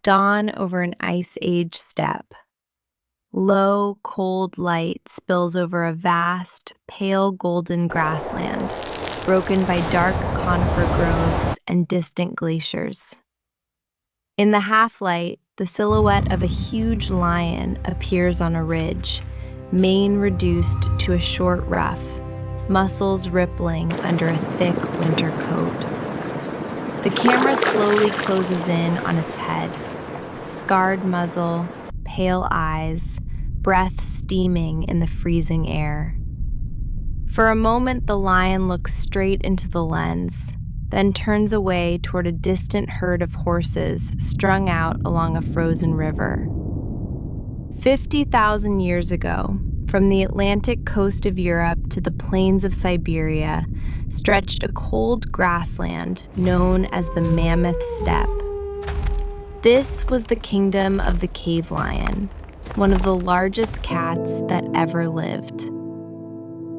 Dawn over an ice age steppe. Low, cold light spills over a vast, pale golden grassland, broken by dark conifer groves and distant glaciers. In the half-light, the silhouette of a huge lion appears on a ridge, mane reduced to a short ruff, muscles rippling under a thick winter coat. The camera slowly closes in on its head, scarred muzzle, pale eyes, breath steaming in the freezing air. For a moment, the lion looks straight into the lens, then turns away toward a distant herd of horses strung out along a frozen river. 50,000 years ago, from the Atlantic coast of Europe to the plains of Siberia, stretched a cold grassland known as the Mammoth Steppe. This was the kingdom of the cave lion, one of the largest cats that ever lived.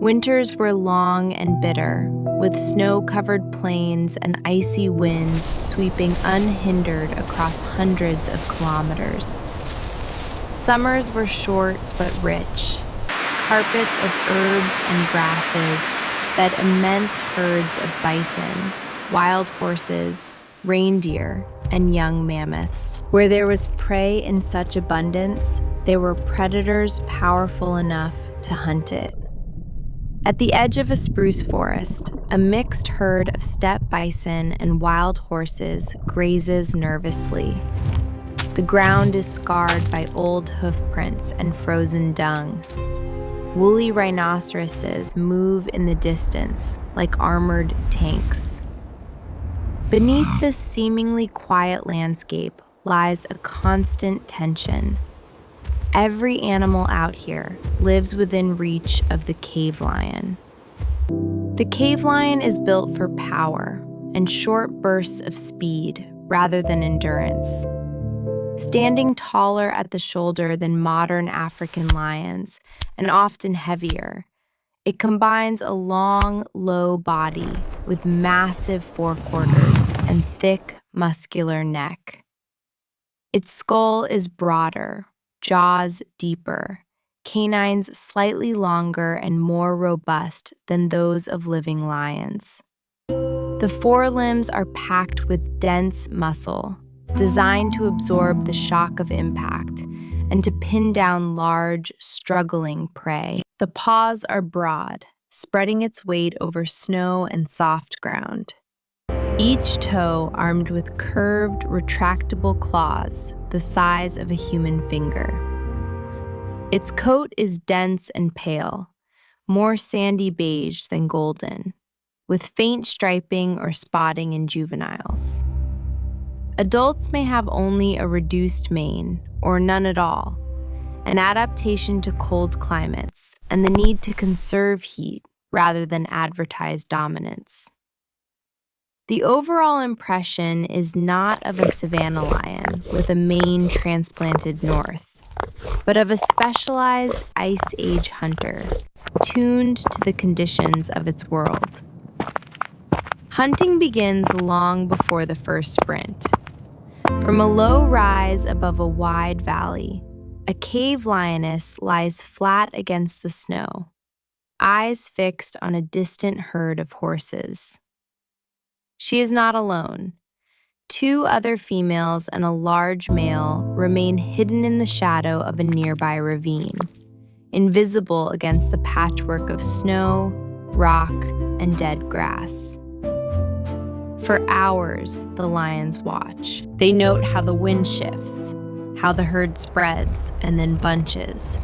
Winters were long and bitter, with snow-covered plains and icy winds sweeping unhindered across hundreds of kilometers. Summers were short but rich. Carpets of herbs and grasses fed immense herds of bison, wild horses, reindeer, and young mammoths. Where there was prey in such abundance, there were predators powerful enough to hunt it. At the edge of a spruce forest, a mixed herd of steppe bison and wild horses grazes nervously. The ground is scarred by old hoof prints and frozen dung. Woolly rhinoceroses move in the distance like armored tanks. Beneath this seemingly quiet landscape lies a constant tension. Every animal out here lives within reach of the cave lion. The cave lion is built for power and short bursts of speed rather than endurance. Standing taller at the shoulder than modern African lions, and often heavier, it combines a long, low body with massive forequarters and thick, muscular neck. Its skull is broader, jaws deeper, canines slightly longer and more robust than those of living lions. The forelimbs are packed with dense muscle, designed to absorb the shock of impact and to pin down large, struggling prey. The paws are broad, spreading its weight over snow and soft ground. Each toe armed with curved, retractable claws the size of a human finger. Its coat is dense and pale, more sandy beige than golden, with faint striping or spotting in juveniles. Adults may have only a reduced mane, or none at all, an adaptation to cold climates and the need to conserve heat rather than advertise dominance. The overall impression is not of a savanna lion with a mane transplanted north, but of a specialized ice age hunter, tuned to the conditions of its world. Hunting begins long before the first sprint. From a low rise above a wide valley, a cave lioness lies flat against the snow, eyes fixed on a distant herd of horses. She is not alone. 2 other females and a large male remain hidden in the shadow of a nearby ravine, invisible against the patchwork of snow, rock, and dead grass. For hours, the lions watch. They note how the wind shifts, how the herd spreads and then bunches,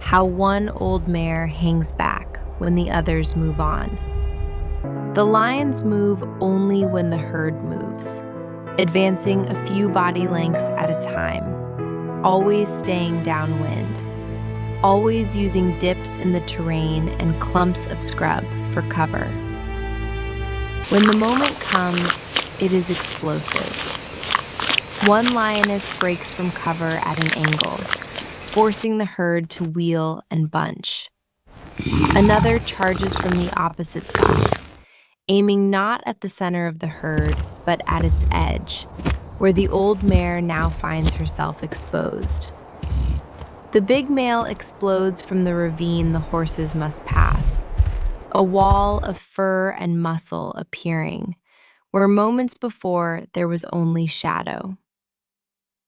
how one old mare hangs back when the others move on. The lions move only when the herd moves, advancing a few body lengths at a time, always staying downwind, always using dips in the terrain and clumps of scrub for cover. When the moment comes, it is explosive. One lioness breaks from cover at an angle, forcing the herd to wheel and bunch. Another charges from the opposite side, aiming not at the center of the herd, but at its edge, where the old mare now finds herself exposed. The big male explodes from the ravine the horses must pass, a wall of fur and muscle appearing, where moments before there was only shadow.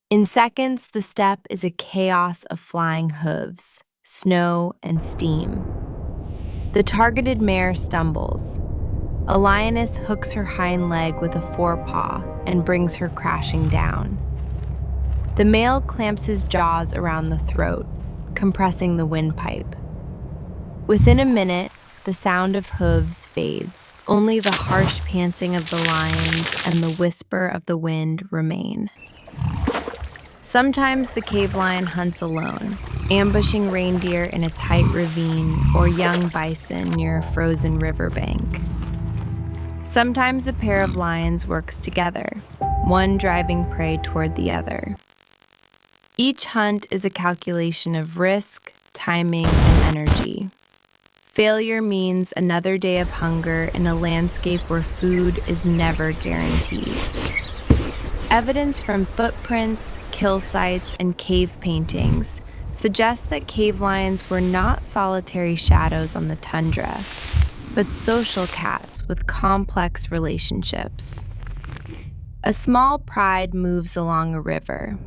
In seconds, the steppe is a chaos of flying hooves, snow, and steam. The targeted mare stumbles. A lioness hooks her hind leg with a forepaw and brings her crashing down. The male clamps his jaws around the throat, compressing the windpipe. Within a minute, the sound of hooves fades. Only the harsh panting of the lions and the whisper of the wind remain. Sometimes the cave lion hunts alone, ambushing reindeer in a tight ravine or young bison near a frozen riverbank. Sometimes a pair of lions works together, one driving prey toward the other. Each hunt is a calculation of risk, timing, and energy. Failure means another day of hunger in a landscape where food is never guaranteed. Evidence from footprints, kill sites, and cave paintings suggests that cave lions were not solitary shadows on the tundra, but social cats with complex relationships. A small pride moves along a river.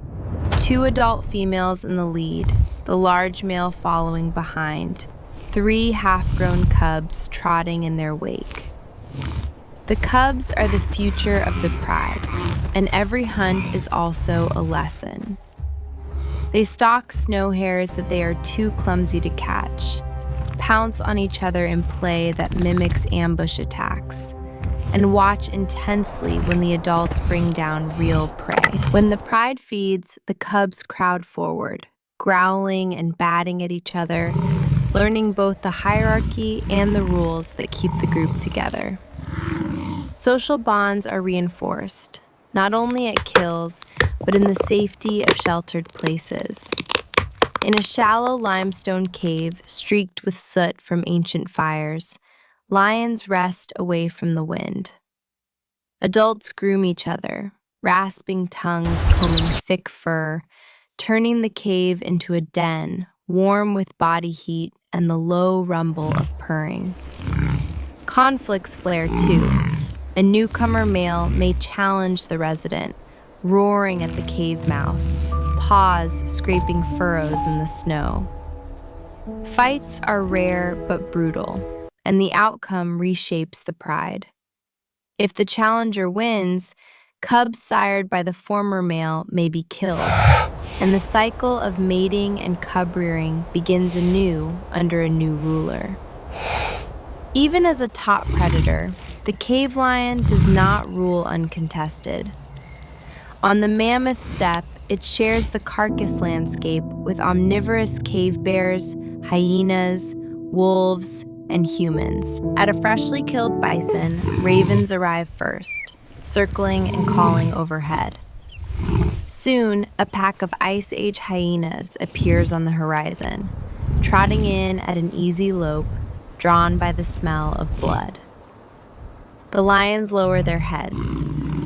2 adult females in the lead, the large male following behind, 3 half-grown cubs trotting in their wake. The cubs are the future of the pride, and every hunt is also a lesson. They stalk snow hares that they are too clumsy to catch, pounce on each other in play that mimics ambush attacks, and watch intensely when the adults bring down real prey. When the pride feeds, the cubs crowd forward, growling and batting at each other, learning both the hierarchy and the rules that keep the group together. Social bonds are reinforced, not only at kills, but in the safety of sheltered places. In a shallow limestone cave streaked with soot from ancient fires, lions rest away from the wind. Adults groom each other, rasping tongues combing thick fur, turning the cave into a den warm with body heat and the low rumble of purring. Conflicts flare too. A newcomer male may challenge the resident, roaring at the cave mouth, paws scraping furrows in the snow. Fights are rare but brutal, and the outcome reshapes the pride. If the challenger wins, cubs sired by the former male may be killed, and the cycle of mating and cub rearing begins anew under a new ruler. Even as a top predator, the cave lion does not rule uncontested. On the mammoth steppe, it shares the carcass landscape with omnivorous cave bears, hyenas, wolves, and humans. At a freshly killed bison, ravens arrive first, circling and calling overhead. Soon, a pack of Ice Age hyenas appears on the horizon, trotting in at an easy lope, drawn by the smell of blood. The lions lower their heads,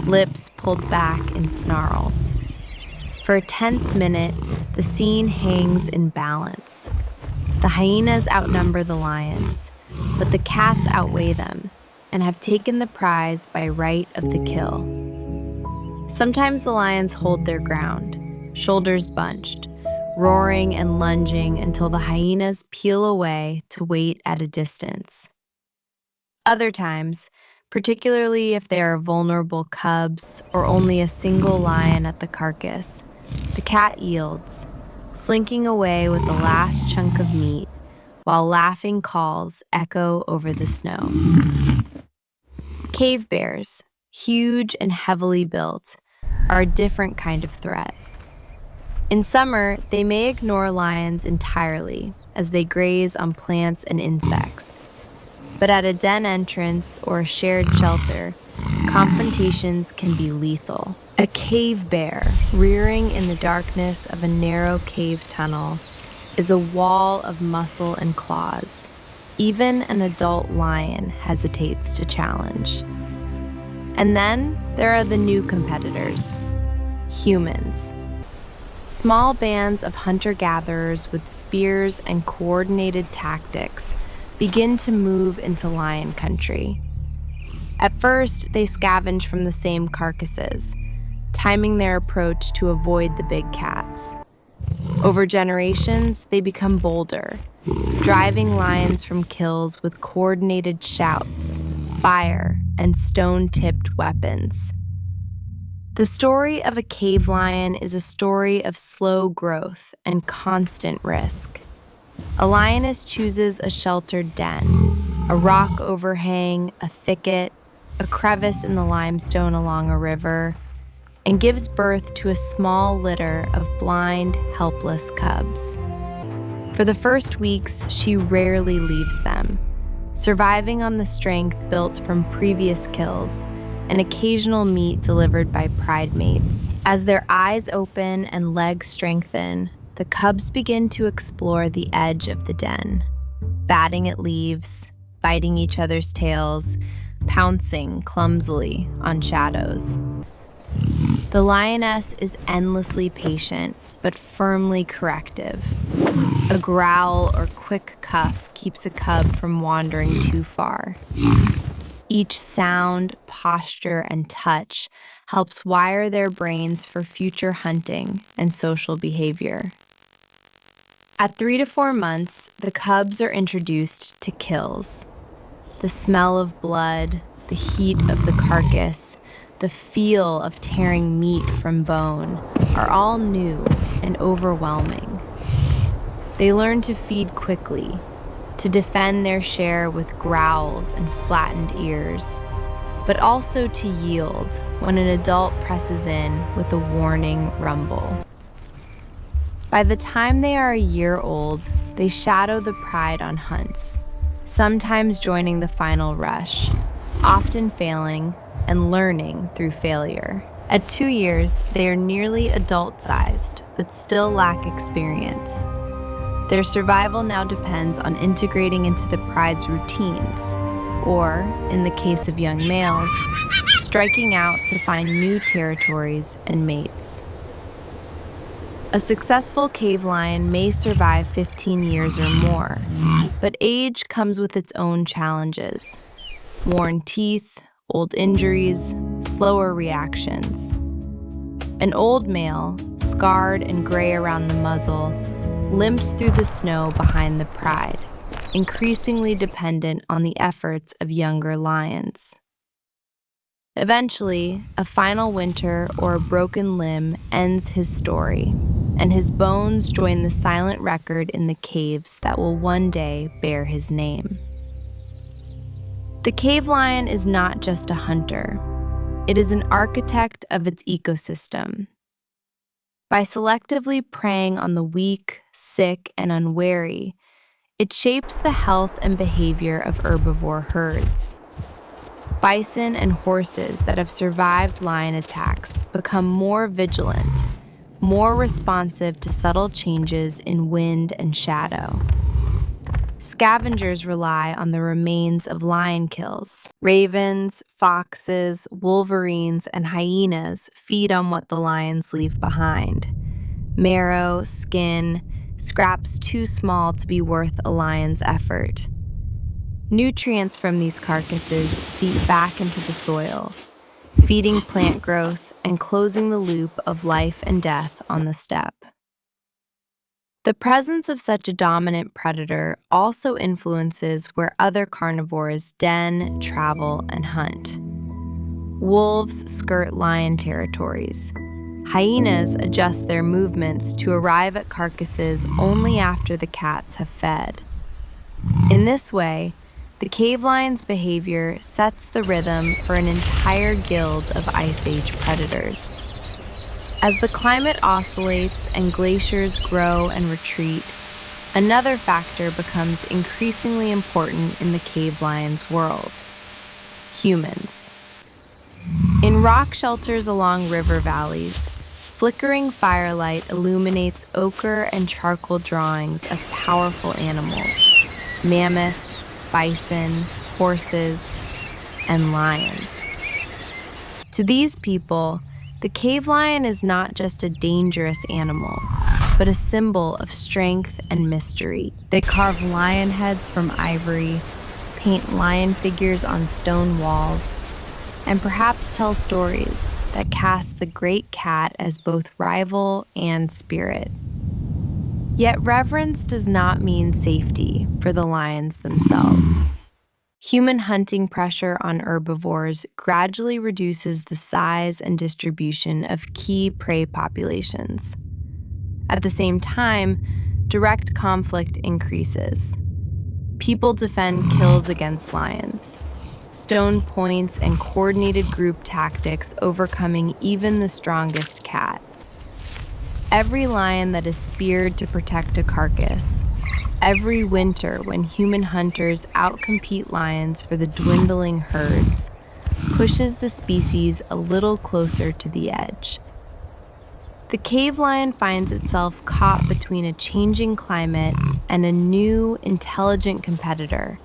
lips pulled back in snarls. For a tense minute, the scene hangs in balance. The hyenas outnumber the lions, but the cats outweigh them and have taken the prize by right of the kill. Sometimes the lions hold their ground, shoulders bunched, roaring and lunging until the hyenas peel away to wait at a distance. Other times, particularly if there are vulnerable cubs or only a single lion at the carcass, the cat yields, slinking away with the last chunk of meat while laughing calls echo over the snow. Cave bears, huge and heavily built, are a different kind of threat. In summer, they may ignore lions entirely as they graze on plants and insects. But at a den entrance or a shared shelter, confrontations can be lethal. A cave bear rearing in the darkness of a narrow cave tunnel is a wall of muscle and claws. Even an adult lion hesitates to challenge. And then there are the new competitors, humans. Small bands of hunter-gatherers with spears and coordinated tactics begin to move into lion country. At first, they scavenge from the same carcasses, timing their approach to avoid the big cats. Over generations, they become bolder, driving lions from kills with coordinated shouts, fire, and stone-tipped weapons. The story of a cave lion is a story of slow growth and constant risk. A lioness chooses a sheltered den, a rock overhang, a thicket, a crevice in the limestone along a river, and gives birth to a small litter of blind, helpless cubs. For the first weeks, she rarely leaves them, surviving on the strength built from previous kills and occasional meat delivered by pride mates. As their eyes open and legs strengthen, the cubs begin to explore the edge of the den, batting at leaves, biting each other's tails, pouncing clumsily on shadows. The lioness is endlessly patient, but firmly corrective. A growl or quick cuff keeps a cub from wandering too far. Each sound, posture, and touch helps wire their brains for future hunting and social behavior. At 3 to 4 months, the cubs are introduced to kills. The smell of blood, the heat of the carcass, the feel of tearing meat from bone are all new and overwhelming. They learn to feed quickly, to defend their share with growls and flattened ears, but also to yield when an adult presses in with a warning rumble. By the time they are a year old, they shadow the pride on hunts, sometimes joining the final rush, often failing and learning through failure. At 2 years, they are nearly adult-sized, but still lack experience. Their survival now depends on integrating into the pride's routines, or, in the case of young males, striking out to find new territories and mates. A successful cave lion may survive 15 years or more, but age comes with its own challenges: worn teeth, old injuries, slower reactions. An old male, scarred and gray around the muzzle, limps through the snow behind the pride, increasingly dependent on the efforts of younger lions. Eventually, a final winter or a broken limb ends his story, and his bones join the silent record in the caves that will one day bear his name. The cave lion is not just a hunter. It is an architect of its ecosystem. By selectively preying on the weak, sick, and unwary, it shapes the health and behavior of herbivore herds. Bison and horses that have survived lion attacks become more vigilant, more responsive to subtle changes in wind and shadow. Scavengers rely on the remains of lion kills. Ravens, foxes, wolverines, and hyenas feed on what the lions leave behind. Marrow, skin, scraps too small to be worth a lion's effort. Nutrients from these carcasses seep back into the soil, feeding plant growth and closing the loop of life and death on the steppe. The presence of such a dominant predator also influences where other carnivores den, travel, and hunt. Wolves skirt lion territories. Hyenas adjust their movements to arrive at carcasses only after the cats have fed. In this way, the cave lion's behavior sets the rhythm for an entire guild of Ice Age predators. As the climate oscillates and glaciers grow and retreat, another factor becomes increasingly important in the cave lion's world: humans. In rock shelters along river valleys, flickering firelight illuminates ochre and charcoal drawings of powerful animals: mammoths, bison, horses, and lions. To these people, The cave lion is not just a dangerous animal, but a symbol of strength and mystery. They carve lion heads from ivory, paint lion figures on stone walls, and perhaps tell stories that cast the great cat as both rival and spirit. Yet reverence does not mean safety for the lions themselves. Human hunting pressure on herbivores gradually reduces the size and distribution of key prey populations. At the same time, direct conflict increases. People defend kills against lions, stone points and coordinated group tactics overcoming even the strongest cat. Every lion that is speared to protect a carcass, every winter when human hunters outcompete lions for the dwindling herds, pushes the species a little closer to the edge. The cave lion finds itself caught between a changing climate and a new, intelligent competitor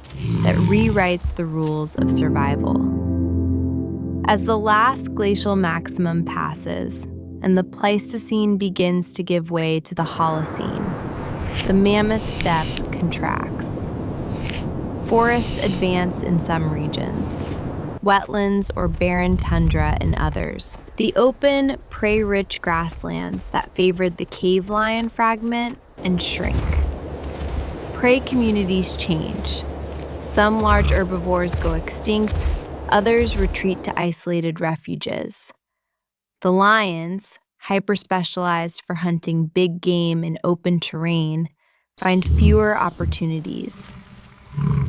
that rewrites the rules of survival. As the last glacial maximum passes and the Pleistocene begins to give way to the Holocene, the mammoth steppe contracts. Forests advance in some regions, wetlands or barren tundra in others. The open, prey-rich grasslands that favored the cave lion fragment and shrink. Prey communities change. Some large herbivores go extinct, others retreat to isolated refuges. The lions, hyper-specialized for hunting big game in open terrain, find fewer opportunities.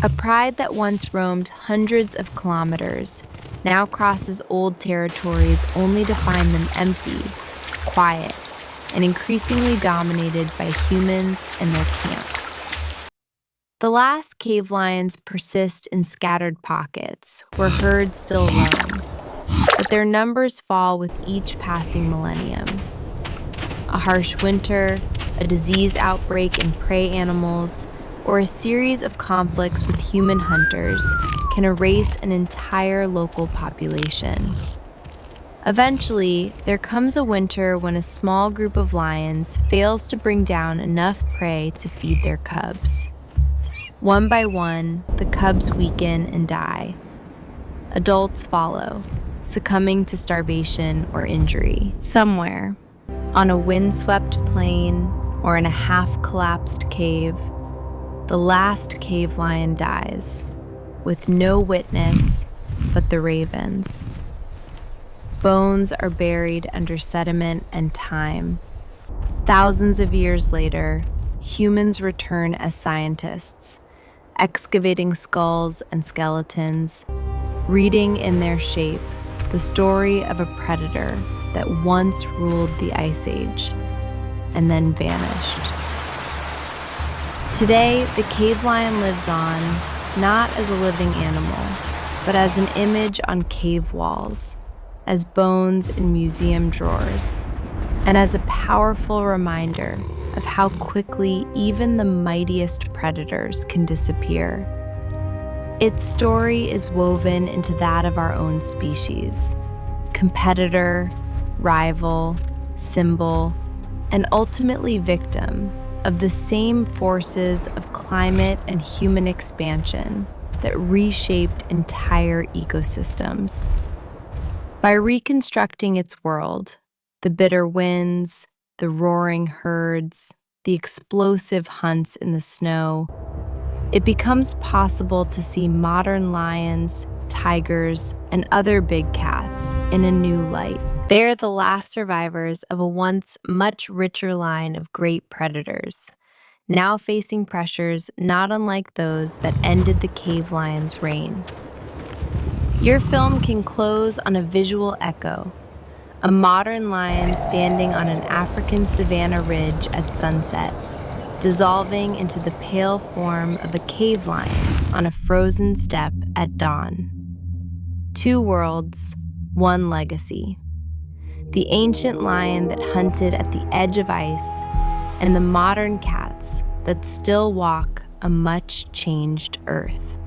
A pride that once roamed hundreds of kilometers now crosses old territories only to find them empty, quiet, and increasingly dominated by humans and their camps. The last cave lions persist in scattered pockets where herds still roam, but their numbers fall with each passing millennium. A harsh winter, a disease outbreak in prey animals, or a series of conflicts with human hunters can erase an entire local population. Eventually, there comes a winter when a small group of lions fails to bring down enough prey to feed their cubs. One by one, the cubs weaken and die. Adults follow, succumbing to starvation or injury. Somewhere, on a windswept plain or in a half-collapsed cave, the last cave lion dies, with no witness but the ravens. Bones are buried under sediment and time. Thousands of years later, humans return as scientists, excavating skulls and skeletons, reading in their shape the story of a predator that once ruled the Ice Age and then vanished. Today, the cave lion lives on, not as a living animal, but as an image on cave walls, as bones in museum drawers, and as a powerful reminder of how quickly even the mightiest predators can disappear. Its story is woven into that of our own species. Competitor, rival, symbol, and ultimately victim of the same forces of climate and human expansion that reshaped entire ecosystems. By reconstructing its world, the bitter winds, the roaring herds, the explosive hunts in the snow, it becomes possible to see modern lions, tigers, and other big cats in a new light. They are the last survivors of a once much richer line of great predators, now facing pressures not unlike those that ended the cave lion's reign. Your film can close on a visual echo, a modern lion standing on an African savanna ridge at sunset, dissolving into the pale form of a cave lion on a frozen steppe at dawn. Two worlds, one legacy. The ancient lion that hunted at the edge of ice, and the modern cats that still walk a much changed earth.